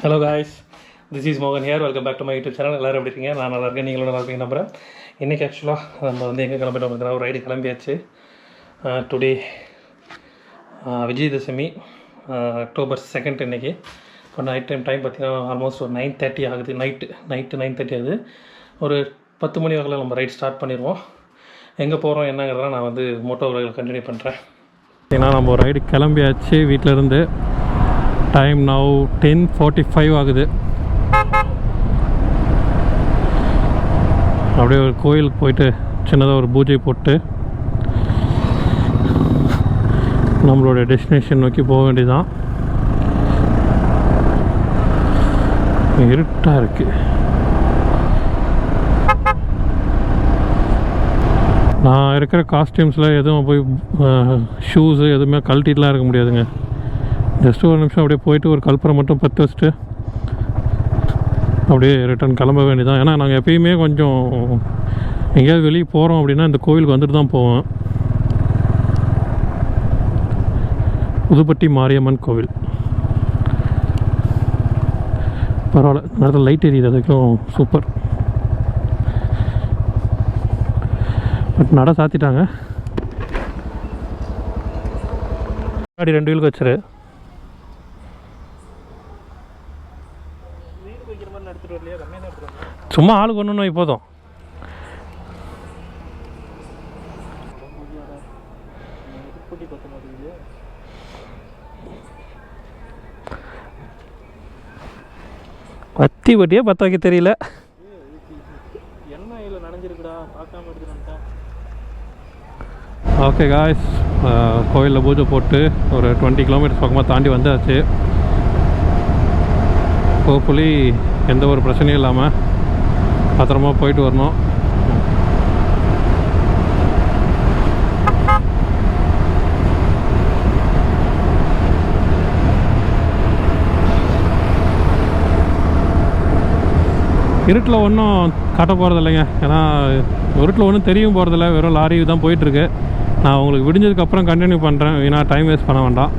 Hello guys, this is மோகன் here. Welcome back to my YouTube channel. எல்லோரும் எப்படி இருக்கீங்க? நான் நல்லா இருக்கேன், நீங்களும் நல்லா இருக்கீங்க நம்புகிறேன். இன்றைக்கி ஆக்சுவலாக நம்ம வந்து எங்கே கிளம்பிட்டு வந்துருக்கோம், ஒரு ரைடு கிளம்பியாச்சு. டுடே விஜயதசமி, October 2 இன்றைக்கி. இப்போ நைட் டைம் பார்த்திங்கன்னா ஆல்மோஸ்ட் ஒரு 9:30 ஆகுது. நைட்டு 9:30 ஆகுது. ஒரு 10 மணி வகையில் நம்ம ரைட் ஸ்டார்ட் பண்ணிடுவோம். எங்கே போகிறோம் என்னங்கிறத நான் வந்து மோட்டோ வகையில் கண்டினியூ பண்ணுறேன். ஏன்னா நம்ம ரைடு கிளம்பியாச்சு வீட்டிலேருந்து. டைம் நவ் 10:45 ஆகுது. அப்படியே ஒரு கோயிலுக்கு போயிட்டு சின்னதாக ஒரு பூஜை போட்டு நம்மளோட டெஸ்டினேஷன் நோக்கி போக வேண்டியதுதான். இருட்டாக இருக்குது. நான் இருக்கிற காஸ்டியூம்ஸில் எதுவும் போய் ஷூஸு எதுவுமே கழட்டிட்டுலாம் இருக்க முடியாதுங்க. ஜஸ்ட்டு ஒரு நிமிஷம் அப்படியே போயிட்டு ஒரு கல்பரை மட்டும் பற்ற வச்சுட்டு அப்படியே ரிட்டர்ன் கிளம்ப வேண்டியதான். ஏன்னா நாங்கள் எப்பயுமே கொஞ்சம் எங்கேயாவது வெளியே போகிறோம் அப்படின்னா இந்த கோவிலுக்கு வந்துட்டு தான் போவோம். புதுப்பட்டி மாரியம்மன் கோவில். பரவாயில்ல, நேரத்தில் லைட் எரியுது, அதுக்கும் சூப்பர். பட் நட சாத்திட்டாங்க. முன்னாடி 2 வீலுக்கு வச்சுரு. சும்மா ஆளுக்கு ஒன்று நோய் போதும். பத்தி பட்டியே பற்ற வைக்க தெரியல. ஓகே காய்ஸ், கோயிலில் பூஜை போட்டு ஒரு 20 கிலோமீட்டர்ஸ் பக்கமாக தாண்டி வந்தாச்சு. ஹோப்ஃபுல்லி எந்த ஒரு பிரச்சனையும் இல்லாமல் பத்திரமா போயிட்டு வரணும். இருட்டில் ஒன்றும் காட்ட போகிறது இல்லைங்க. ஏன்னா இருட்டில் ஒன்றும் தெரியவும் போகிறதில்ல, வெறும் லாரி தான் போயிட்டுருக்கு. நான் உங்களுக்கு விடிஞ்சதுக்கப்புறம் கண்டினியூ பண்ணுறேன், ஏன்னா டைம் வேஸ்ட் பண்ண வேண்டாம்.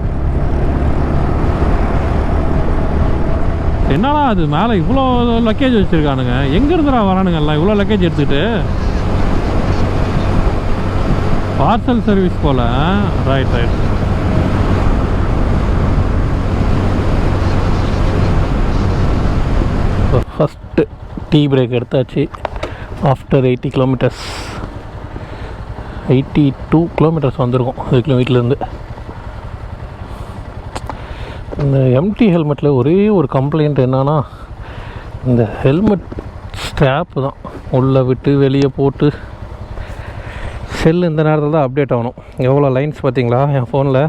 என்னடா அது மேலே இவ்வளோ லக்கேஜ் வச்சுருக்கானுங்க, எங்கேருந்துடா வரானுங்க எல்லாம் இவ்வளோ லக்கேஜ் எடுத்துக்கிட்டு? பார்சல் சர்வீஸ் போல். Right. So first tea break எடுத்தாச்சு. ஆஃப்டர் 80 கிலோமீட்டர்ஸ், 82 கிலோமீட்டர்ஸ் வந்திருக்கும் அதுக்குள்ள வீட்டிலேருந்து. இந்த எம்டி ஹெல்மெட்டில் ஒரே ஒரு கம்ப்ளைண்ட் என்னன்னா, இந்த ஹெல்மெட் ஸ்ட்ராப்பு தான் உள்ளே விட்டு வெளியே போட்டு. செல் இந்த நேரத்தில் தான் அப்டேட் ஆகணும். எவ்வளோ லைன்ஸ் பார்த்தீங்களா என் ஃபோனில்?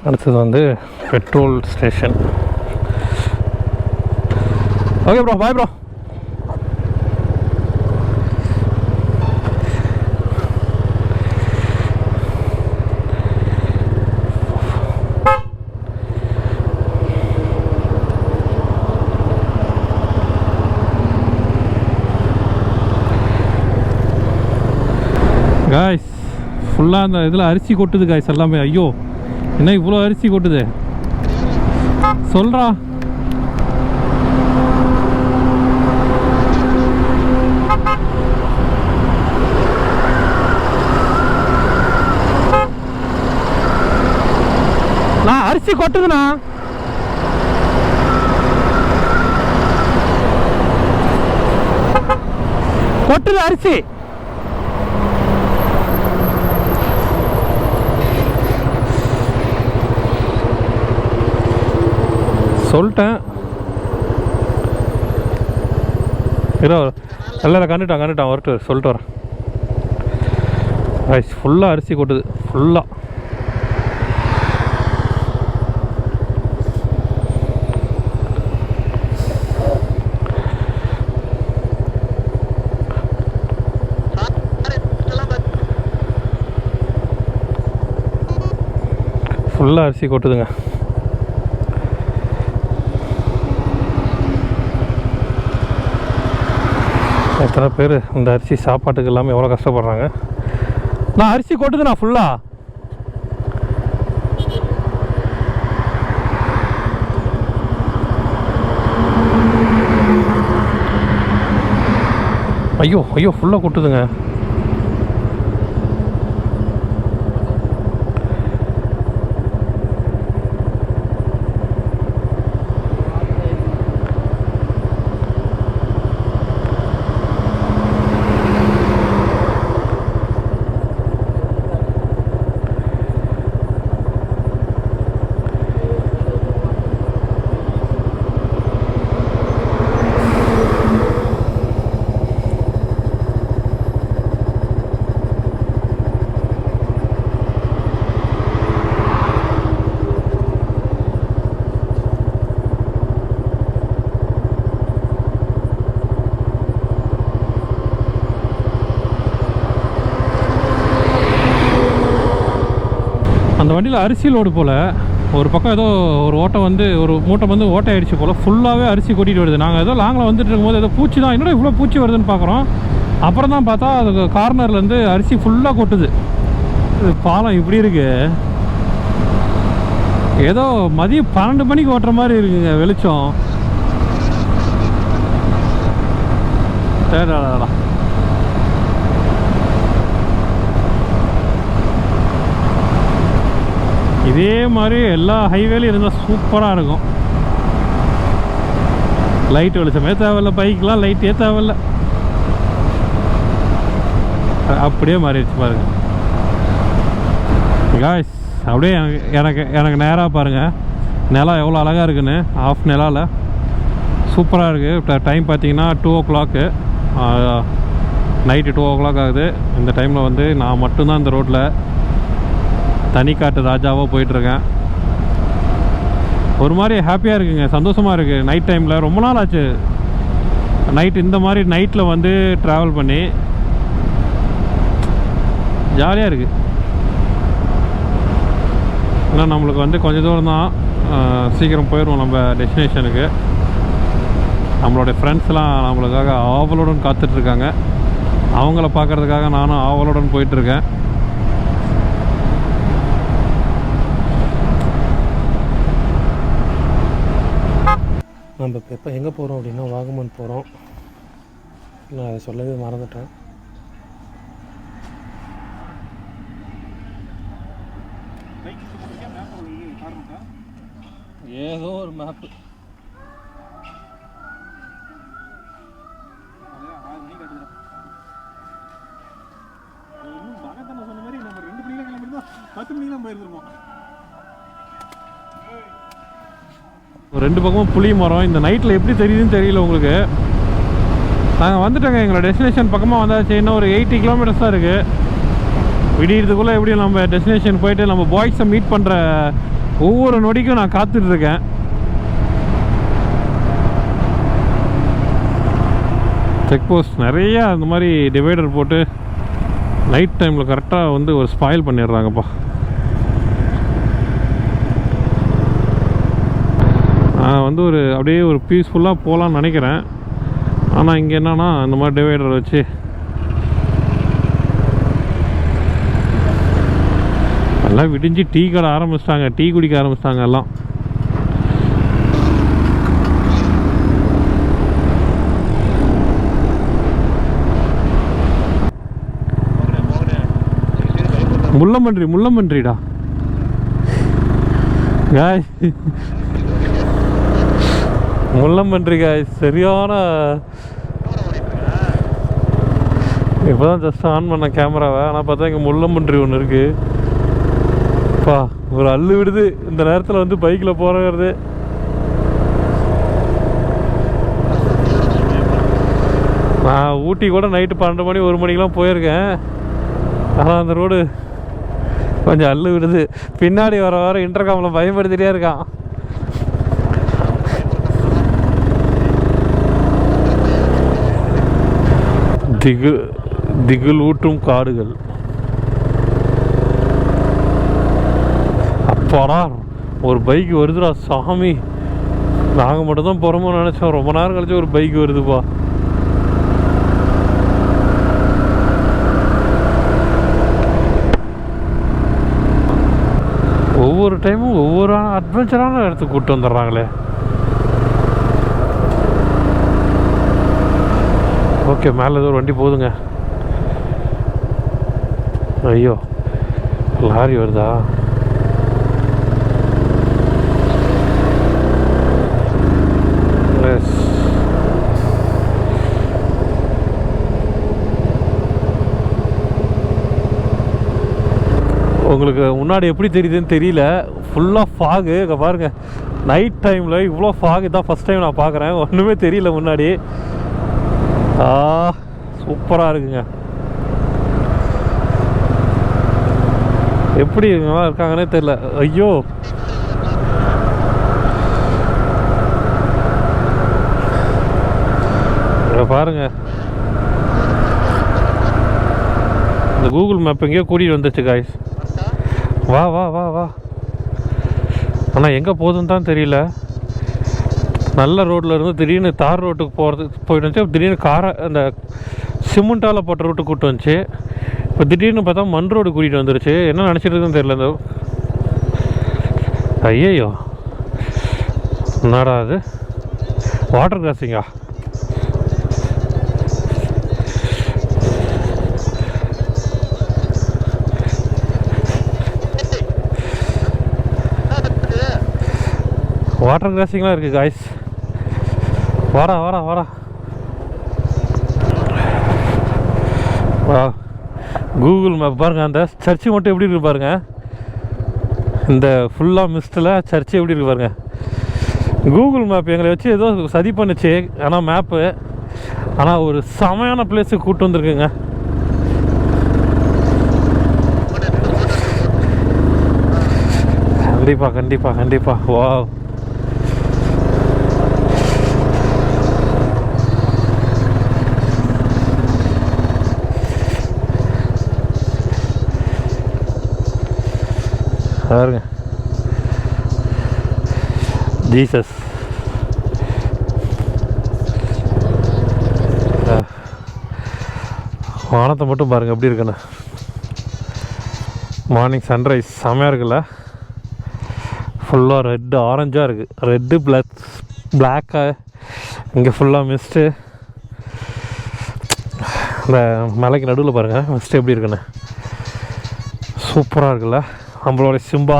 அடுத்தது வந்து petrol station. Okay bro, bye bro. Guys, ஃபுல்லாக அந்த இதில் அரிசி கொட்டுது காய்ஸ் எல்லாமே. ஐயோ, என்ன இவ்வளோ அரிசி கொட்டுது சொல்கிறா. நான் அரிசி கொட்டுதுண்ணா. கொட்டுது அரிசி. சொல்லிட்டேன். எல்லாம் கண்டுட்டான் வரட்டு சொல்லிட்டு வரேன். ரைஸ் ஃபுல்லாக அரிசி கொட்டுது, ஃபுல்லாக. ஃபுல்லாக அரிசி கொட்டுதுங்க. எத்தனை பேர் இந்த அரிசி சாப்பாட்டுக்கு இல்லாமல் எவ்வளோ கஷ்டப்படுறாங்க. நான் அரிசி கொட்டுதுண்ணா ஃபுல்லாக. ஐயோ ஐயோ ஃபுல்லாக கொட்டுதுங்க. அந்த வண்டியில் அரிசி லோடு போல் ஒரு பக்கம் ஏதோ ஒரு ஓட்டை வந்து ஒரு மூட்டை வந்து ஓட்டை ஆகிடுச்சு போல் ஃபுல்லாகவே அரிசி கொட்டிட்டு வருது. நாங்கள் ஏதோ லாங்கில் வந்துட்டு இருக்கும்போது ஏதோ பூச்சி தான், என்னடா இவ்வளோ பூச்சி வருதுன்னு பார்க்குறோம். அப்புறம் தான் பார்த்தா அது கார்னர்லேருந்து அரிசி ஃபுல்லாக கொட்டுது. இது பாலம் இப்படி இருக்கு, ஏதோ மதியம் 12 மணிக்கு ஓட்டுற மாதிரி இருக்குங்க வெளிச்சம். தேடாடா இதே மாதிரி எல்லா ஹைவேலையும் இருந்தால் சூப்பராக இருக்கும். லைட் வெளிச்சமே தேவையில்ல, பைக்கெலாம் லைட்டே தேவையில்ல, அப்படியே மாறிடுச்சு பாருங்க காய்ஸ். அப்படியே எனக்கு நேராக பாருங்கள் நிலம் எவ்வளோ அழகாக இருக்குன்னு. ஆஃப் நிலாவில் சூப்பராக இருக்குது. இப்போ டைம் பார்த்தீங்கன்னா 2 o'clock, நைட்டு 2 o'clock ஆகுது. இந்த டைமில் வந்து நான் மட்டும்தான் இந்த ரோட்டில் தனிக்காட்டு ராஜாவாக போயிட்டுருக்கேன். ஒரு மாதிரி ஹாப்பியாக இருக்குங்க, சந்தோஷமாக இருக்குது. நைட் டைமில் ரொம்ப நாள் ஆச்சு நைட் இந்த மாதிரி நைட்டில் வந்து ட்ராவல் பண்ணி, ஜாலியாக இருக்குது. ஏன்னா நம்மளுக்கு வந்து கொஞ்சம் தூரம் தான், சீக்கிரம் போயிடுவோம் நம்ம டெஸ்டினேஷனுக்கு. நம்மளுடைய ஃப்ரெண்ட்ஸ்லாம் நம்மளுக்காக ஆவலுடன் காத்துட்ருக்காங்க. அவங்கள பார்க்குறதுக்காக நானும் ஆவலுடன் போயிட்டுருக்கேன். நம்ம இப்போ எப்போ எங்கே போகிறோம் அப்படின்னா வாகமன் போகிறோம். நான் அதை சொல்லவே மறந்துட்டேன். ஏதோ ஒரு மேப்பு சொன்ன மாதிரி நம்ம 2 மணிக்கு கிளம்பிருந்தோம், 10 மணிக்கு தான் போயிருந்துருவோம். ரெண்டு பக்கமும் புளி மரம். இந்த நைட்டில் எப்படி தெரியுதுன்னு தெரியல உங்களுக்கு. நாங்கள் வந்துட்டோங்க, எங்களோட டெஸ்டினேஷன் பக்கமாக வந்தாச்சு. இன்னும் ஒரு 80 kilometers தான் இருக்குது. விடியறதுக்குள்ளே எப்படியும் நம்ம டெஸ்டினேஷன் போயிட்டு நம்ம பாய்ஸை மீட் பண்ணுற ஒவ்வொரு நொடிக்கும் நான் காத்துட்ருக்கேன். செக் போஸ்ட் நிறையா அந்த மாதிரி டிவைடர் போட்டு நைட் டைமில் கரெக்டாக வந்து ஒரு ஸ்பாயில் பண்ணிடுறாங்கப்பா. நான் வந்து ஒரு அப்படியே ஒரு பீஸ்ஃபுல்லாக போகலான்னு நினைக்கிறேன். ஆனால் இங்கே என்னன்னா இந்த மாதிரி டிவைடர் வச்சு எல்லாம் விடிஞ்சு டீ கடை ஆரம்பிச்சிட்டாங்க, டீ குடிக்க ஆரம்பிச்சிட்டாங்க எல்லாம். முள்ளம்பன்றிடா காய், முள்ளம்பன்றி காய் சரியான. இப்போ தான் ஜஸ்ட் ஆன் பண்ண கேமராவை, ஆனால் பார்த்தா இங்கே முள்ளம்பன்றி ஒன்று இருக்குது. பா ஒரு அள்ளு விடுது இந்த நேரத்தில் வந்து பைக்கில் போகிறது. நான் ஊட்டி கூட நைட்டு 12 மணி 1 மணிக்கெலாம் போயிருக்கேன். ஆனால் அந்த ரோடு கொஞ்சம் அள்ளு விடுது. பின்னாடி வர இன்டர்காமில் பயன்படுத்திகிட்டே இருக்கான். திகில் ஊட்டும் காடுகள். அப்பாடா ஒரு பைக் வருதுடா சாமி. நாங்கள் மட்டும் தான் போகிறோமோ நினச்சோம், ரொம்ப நேரம் கழிச்சு ஒரு பைக் வருதுப்பா. ஒவ்வொரு டைமும் ஒவ்வொரு அட்வென்ச்சரான இடத்துக்கு கூப்பிட்டு வந்துடுறாங்களே. ஓகே, மேலே ஏதோ ஒரு வண்டி போகுதுங்க. ஐயோ, லாரி வருதா? உங்களுக்கு முன்னாடி எப்படி தெரியுதுன்னு தெரியல, ஃபுல்லாக ஃபாகு. இங்கே பாருங்கள், நைட் டைமில் இவ்வளோ ஃபாகு தான் ஃபஸ்ட் டைம் நான் பார்க்குறேன். ஒன்றுமே தெரியல முன்னாடி. சூப்பராக இருக்குங்க. எப்படி நல்லா இருக்காங்கன்னே தெரியல. ஐயோ, பாருங்க, இந்த கூகுள் மேப் எங்கேயோ கூட்டிகிட்டு வந்துச்சு காய்ஸ். வா வா வா வா. ஆனால் எங்கே போகுதுன்னு தான் தெரியல. நல்ல ரோட்டில் இருந்து திடீர்னு தார் ரோட்டுக்கு போயிட்டு வந்துச்சு. திடீர்னு அந்த சிமெண்ட்டால் போட்ட ரூட்டுக்கு கூப்பிட்டு வந்துச்சு. இப்போ திடீர்னு பார்த்தா மண் ரோடு கூட்டிகிட்டு வந்துருச்சு. என்ன நினச்சிட்டு இருக்குன்னு தெரியல. இந்த ஐயோ, என்னடா அது? வாட்டர் கிராசிங்கா? வாட்டர் கிராசிங்லாம் இருக்குது காய்ஸ். வாடா வாடா வாடா வா. கூகுள் மேப் பாருங்கள், அந்த சர்ச்சு மட்டும் எப்படி இருக்கு பாருங்க. இந்த ஃபுல்லாக மிஸ்டில் சர்ச்சு எப்படி இருக்கு பாருங்க. கூகுள் மேப் எங்களை வச்சு ஏதோ சதி பண்ணுச்சு. ஆனால் மேப்பு, ஆனால் ஒரு செமையான பிளேஸுக்கு கூப்பிட்டு வந்துருக்குங்க. கண்டிப்பாக கண்டிப்பாக கண்டிப்பாக. வா, பாருங்க, ஜீசஸ். வானத்தை மட்டும் பாருங்கள் எப்படி இருக்குன்னு. மார்னிங் சன்ரைஸ் செமையாக இருக்குல்ல. ஃபுல்லாக ரெட்டு ஆரஞ்சாக இருக்குது. ரெட்டு பிளாக்காக. இங்கே ஃபுல்லாக மிஸ்ட்டு. இந்த மலைக்கு நடுவில் பாருங்கள் மிஸ்ட்டு எப்படி இருக்குன்னு. சூப்பராக இருக்குல்ல. நம்மளோட சிம்பா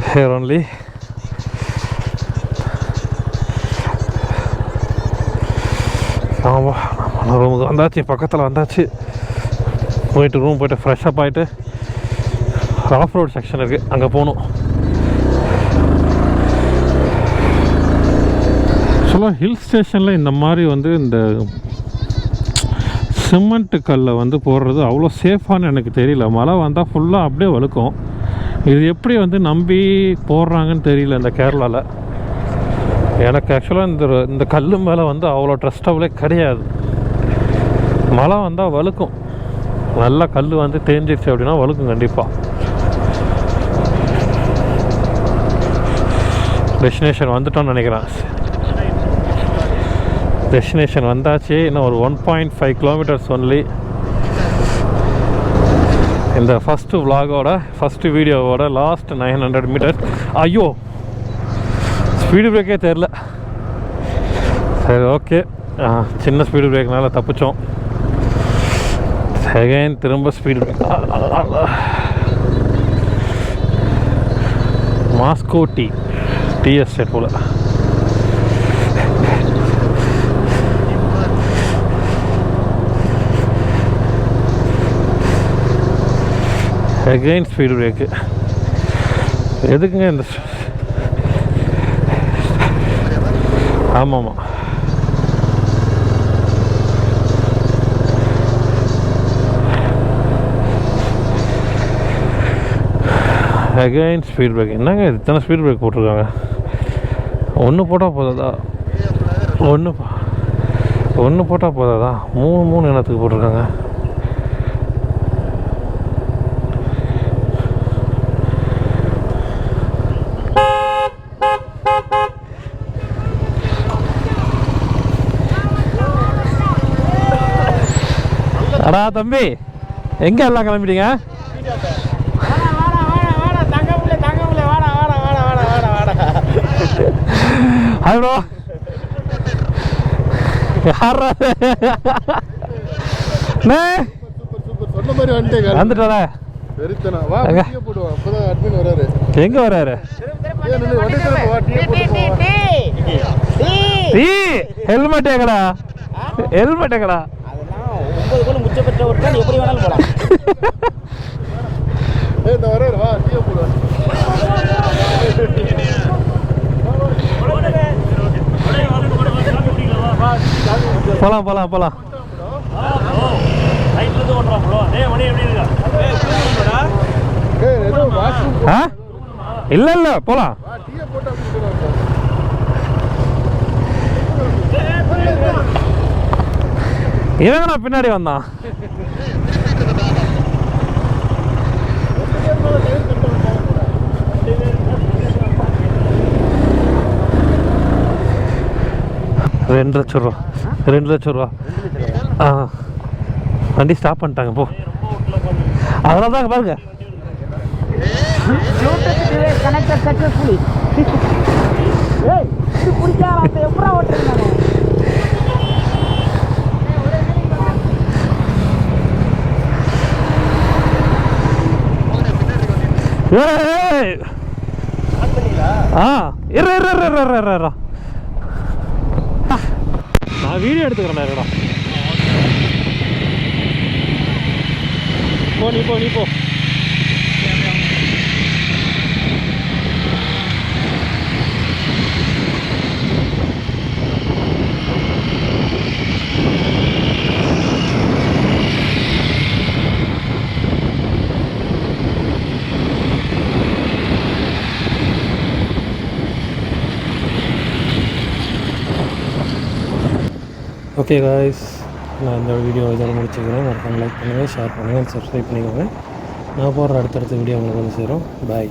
ஹேர் ஒன்லி. ஆமாம், நம்ம ரூமுக்கு வந்தாச்சு, பக்கத்தில் வந்தாச்சு. போயிட்டு ரூம் போய்ட்டு ஃப்ரெஷ்ஷப் ஆகிட்டு ஆஃப் ரோட் செக்ஷன் இருக்குது, அங்கே போகணும். ஆக்சுவலாக ஹில் ஸ்டேஷனில் இந்த மாதிரி வந்து இந்த சிமெண்ட்டு கல்லை வந்து போடுறது அவ்வளோ சேஃபானு எனக்கு தெரியல. மழை வந்தால் ஃபுல்லாக அப்படியே வழுக்கும். இது எப்படி வந்து நம்பி போடுறாங்கன்னு தெரியல இந்த கேரளாவில். எனக்கு ஆக்சுவலாக இந்த கல் மேலே வந்து அவ்வளோ ட்ரஸ்டபுளே கிடையாது. மழை வந்தால் வழுக்கும். நல்லா கல் வந்து தேஞ்சிருச்சு அப்படின்னா வழுக்கும் கண்டிப்பாக. டெஸ்டினேஷன் வந்துட்டோன்னு நினைக்கிறேன். டெஸ்டினேஷன் வந்தாச்சு. இன்னும் ஒரு 1.5 கிலோமீட்டர்ஸ் ஒன்லி. இந்த ஃபஸ்ட்டு விலாகோட ஃபஸ்ட்டு வீடியோவோட லாஸ்ட் 900 மீட்டர்ஸ். ஐயோ, ஸ்பீடு பிரேக்கே தெரில. சரி, ஓகே, சின்ன ஸ்பீடு பிரேக்னால தப்பிச்சோம். செகண்ட் திரும்ப speed break. Moscow tea estate போல். Again speed break. எதுக்குங்க இந்த? ஆமாம், அகைன் ஸ்பீட் பிரேக். என்னங்க இத்தனை ஸ்பீட் பிரேக் போட்டிருக்காங்க? ஒன்று போட்டால் போதாதா? ஒன்று போட்டால் போதாதா? மூணு எண்ணத்துக்கு போட்டிருக்காங்க. அடா தம்பி, எங்கே எல்லாம் கிளம்பிட்டீங்க? ஹலோ யாரா சொன்ன மாதிரி வந்துட்டேன். வந்துட்டாரா? வெறித்தனா வா டீ போடுவா. அப்பதான் அட்மின் வராரு. எங்க வராரு? ஹெல்மெட் எங்கடா? ஹெல்மெட் எங்கடா? அதெல்லாம் 9 கோல் முச்ச பெற்ற ஒரு தான் எப்படி வேணாலும் போலாம். இந்த வராரு வா டீ போடுவா. போலாம் போலாம் போலாம். இல்ல இல்ல போலாம். இவங்கண்ணா பின்னாடி வந்தான். ரெண்டு லட்சம் ரூபா. 2 லட்சம் ரூபா. வண்டி ஸ்டாப் பண்ணிட்டாங்க போ. அதனால தான் பாருங்க. Connected successfully. ஏய் இது புடிச்சா அந்த எப்பறா ஓட்றீங்க நானு. ஏய் ஆன் பண்ணீங்களா? இரு நான் வீடியோ எடுத்துக்கிறேன். இருடா நீ போ. ஓகே காய்ஸ், நான் இந்த வீடியோ இதோட முடிச்சுக்கிறேன். மறக்காம லைக் பண்ணுங்கள், ஷேர் பண்ணுங்கள், சப்ஸ்கிரைப் பண்ணிக்கோங்க. நான் போடுற அடுத்தடுத்த வீடியோ உங்களுக்கு வந்து சேரும். பாய்.